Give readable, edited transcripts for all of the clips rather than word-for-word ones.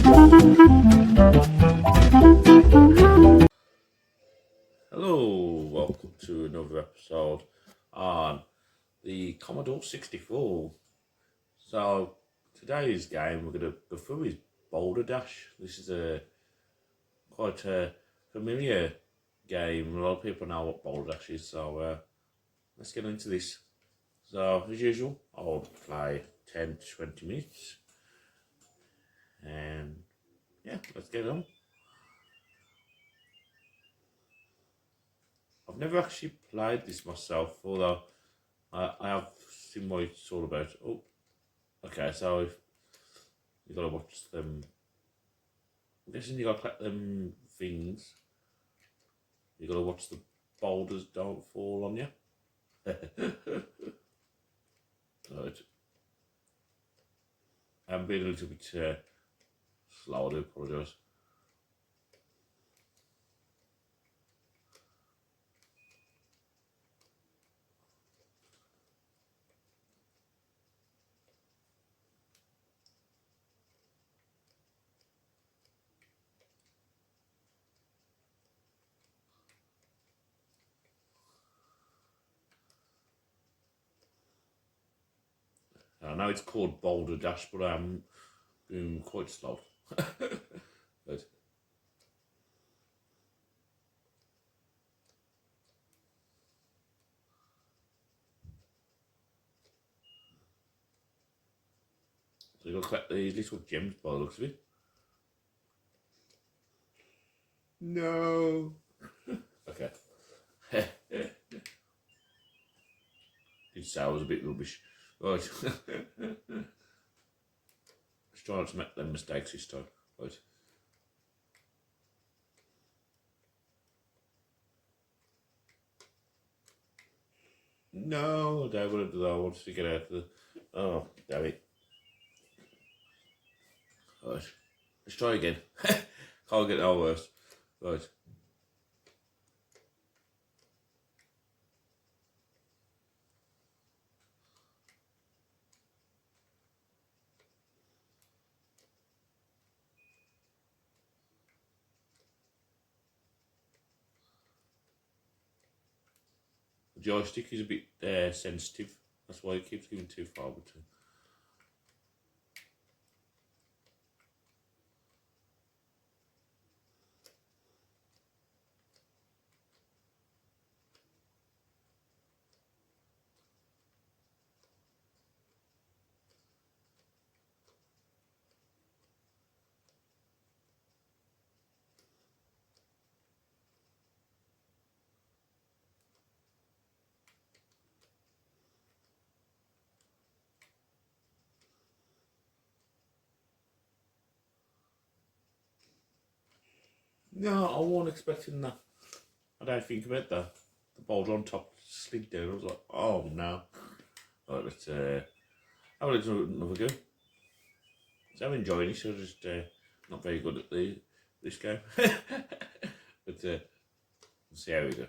Hello, welcome to another episode on the Commodore 64. So, today's game we're going to go through is Boulder Dash. This is quite a familiar game. A lot of people know what Boulder Dash is, so let's get into this. So, as usual, I'll play 10 to 20 minutes. And yeah, let's get on. I've never actually played this myself, although I have seen what it's all about. Oh, okay, so you gotta watch them. I'm guessing you gotta collect them things. You gotta watch the boulders don't fall on you. Right. I'm being a little bit slow, I do apologise. I know it's called Boulder Dash, but I'm being quite slow. Right. So you've got to collect these little gems by the looks of it. No. Okay. Did say I was a bit rubbish. Right. Let's try not to make them mistakes this time. Right. No, I don't want to do that. I want to get out of the... Oh, damn it. Right. Let's try again. Can't get no worse. Right. The joystick is a bit sensitive. That's why it keeps going too far between. No, I wasn't expecting that. I don't think about that. The boulder on top slid down. I was like, oh no. Right, let's have a little another go. So I'm enjoying this. I'm just not very good at this game. But let's see how we go.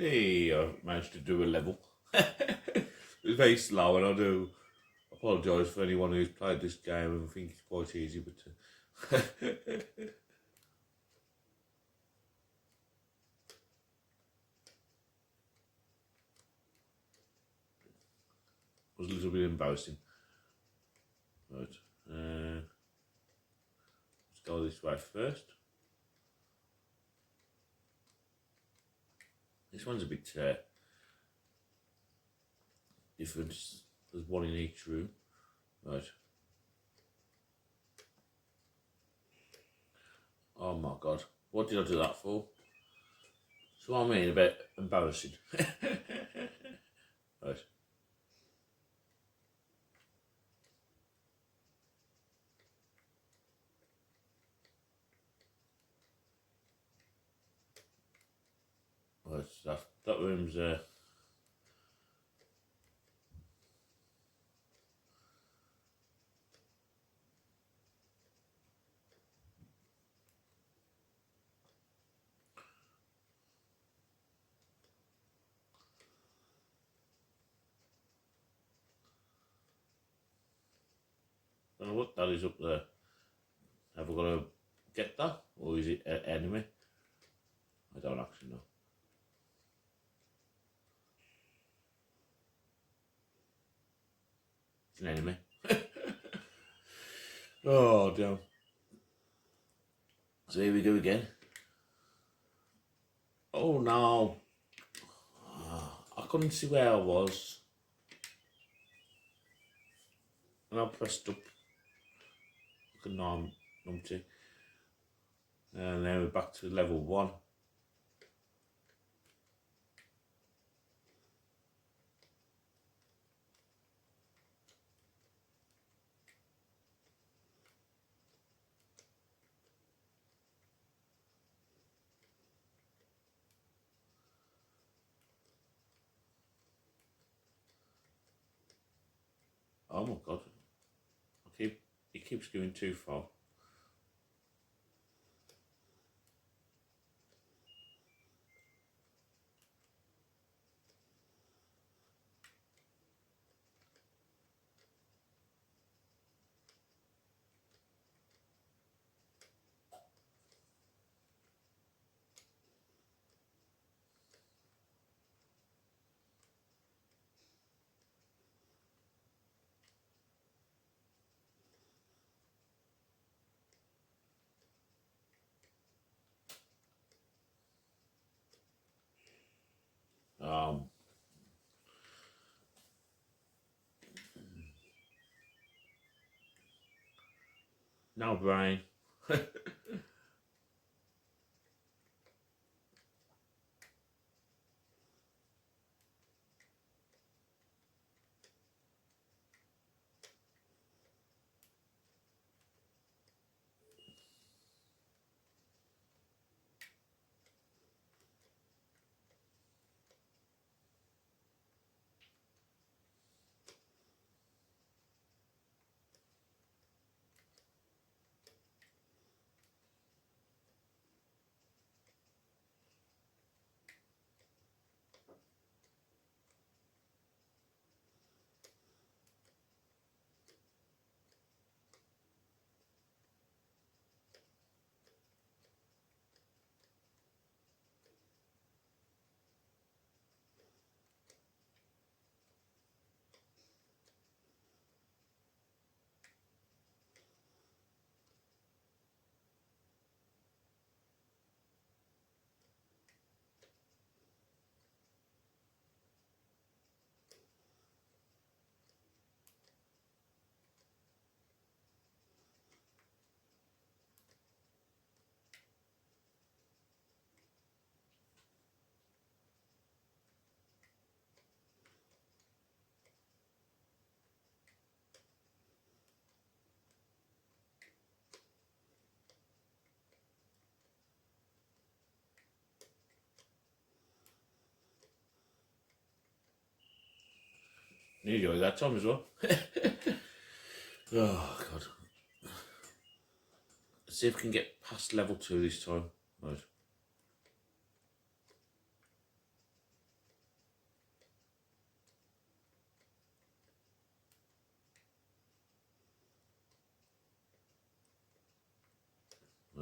Hey, I managed to do a level. It was very slow, and I do apologise for anyone who's played this game and think it's quite easy, but was a little bit embarrassing. Right, let's go this way first. This one's a bit different. There's one in each room. Right. Oh my god. What did I do that for? So I mean, a bit embarrassing. Right. Right, that room's I don't know what that is up there. Have I got to get that? Or is it an enemy? I don't actually know. It's an enemy. Oh, damn. So here we go again. Oh no. I couldn't see where I was. And I pressed up. Look at numpty. And then we're back to level 1. Oh my god. It keeps going too far. Um, no brain. Nearly got that time as well. Oh god. Let's see if we can get past level 2 this time. Right.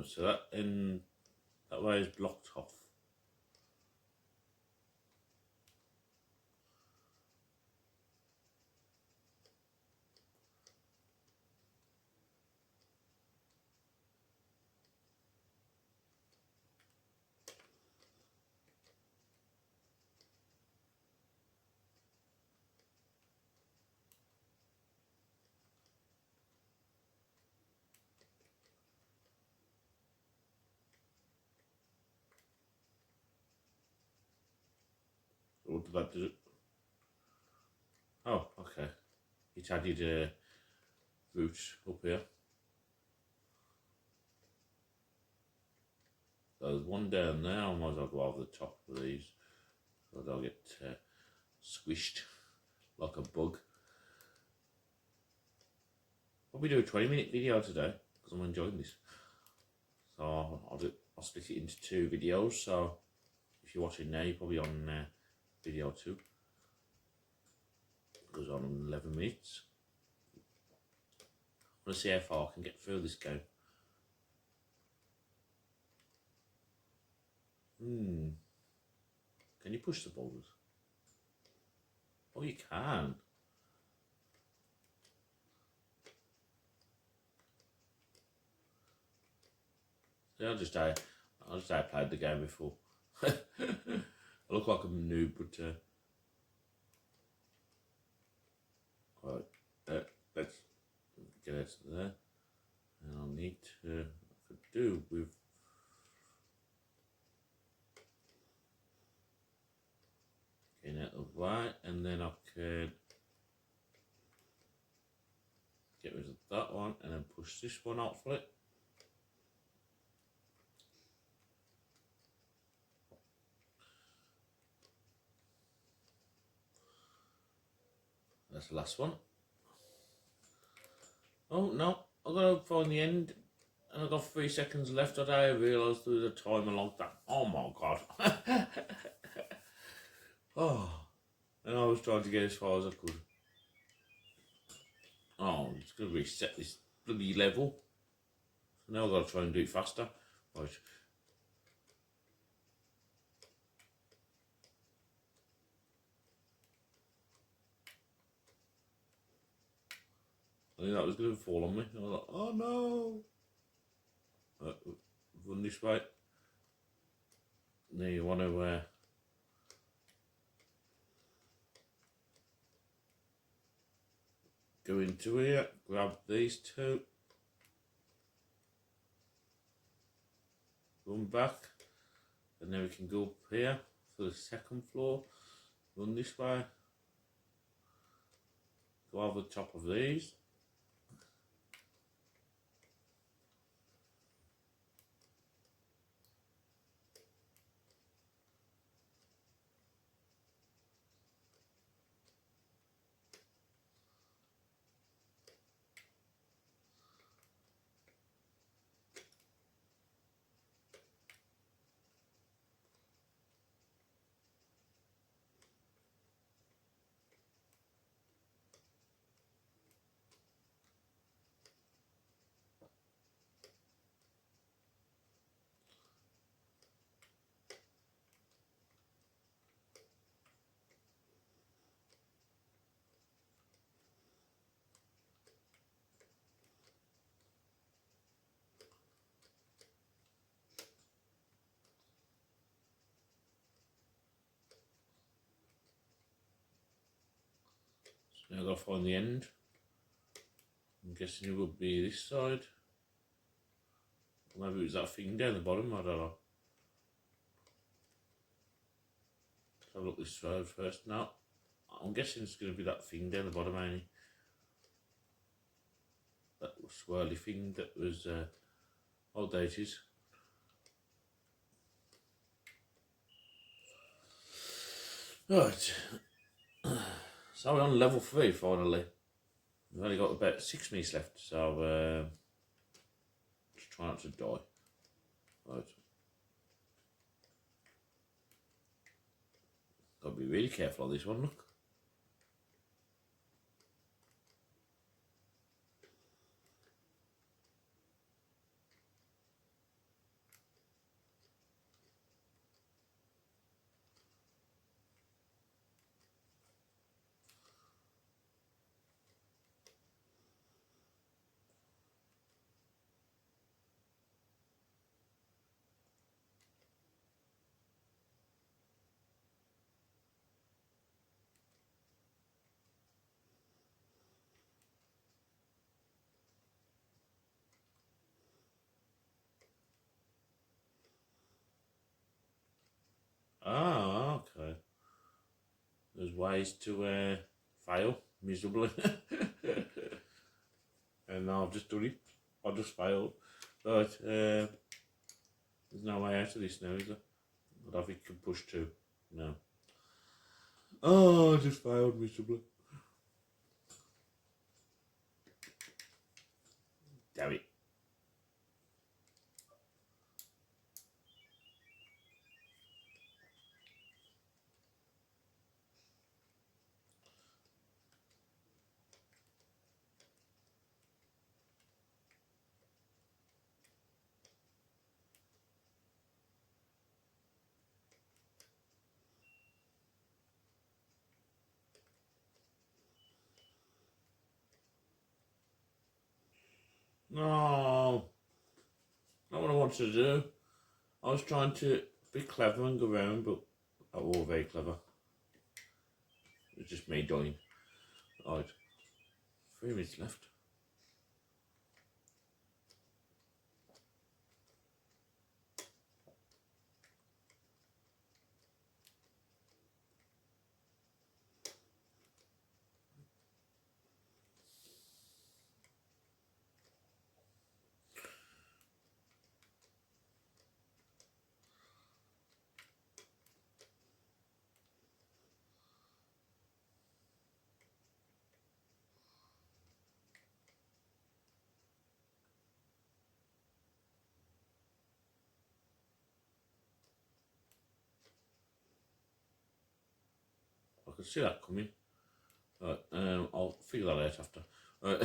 So that way is blocked off. What did that do? Oh, okay. It's added roots up here. So there's one down there. I might as well go over the top of these so they'll get squished like a bug. Probably do a 20-minute video today because I'm enjoying this. So I'll split it into 2 videos. So if you're watching now, you're probably on video 2. It goes on 11 minutes. I want to see how far I can get through this game. Can you push the boulders? Oh, you can. Yeah, I just played the game before. I look like a noob, but right, let's get out of there. And I'll need to I could do with getting out of the way, and then I could get rid of that one and then push this one out for it. That's the last one. Oh no, I gotta find the end, and I've got 3 seconds left. I don't realise there was a timer like that. Oh my god. Oh, and I was trying to get as far as I could. Oh, it's gonna reset this bloody level. So now I've got to try and do it faster. Right. I think that was going to fall on me. I was like, oh no! Run this way. Now you want to go into here, grab these 2, run back, and then we can go up here for the 2nd floor. Run this way, go over the top of these. Now I've got to find the end. I'm guessing it would be this side. Maybe it was that thing down the bottom, I don't know. Let's have a look this side first. No, I'm guessing it's going to be that thing down the bottom, ain't it? That swirly thing that was old ages. Right. So we're on level 3 finally. We've only got about 6 minutes left, so just try not to die. Right. Got to be really careful on this one, look. ways to fail miserably. And now I've just done it. I just failed. But there's no way out of this now, is there? I don't think you can push 2. No. Oh, I just failed miserably. Damn it. No, not what I wanted to do. I was trying to be clever and go around, but that was very clever. It was just me dying. Right, 3 minutes left. I could see that coming. Right, I'll figure that out after. Right.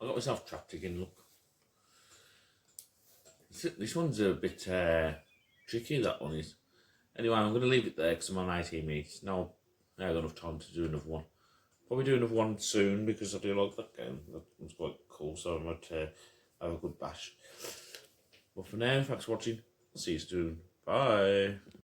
I got myself trapped again, look. This one's a bit tricky, that one is. Anyway, I'm going to leave it there because I'm on 18 minutes. Now I have enough time to do another one. Probably do another one soon because I do like that game. That one's quite cool, so I might have a good bash. But for now, thanks for watching. I'll see you soon. Bye.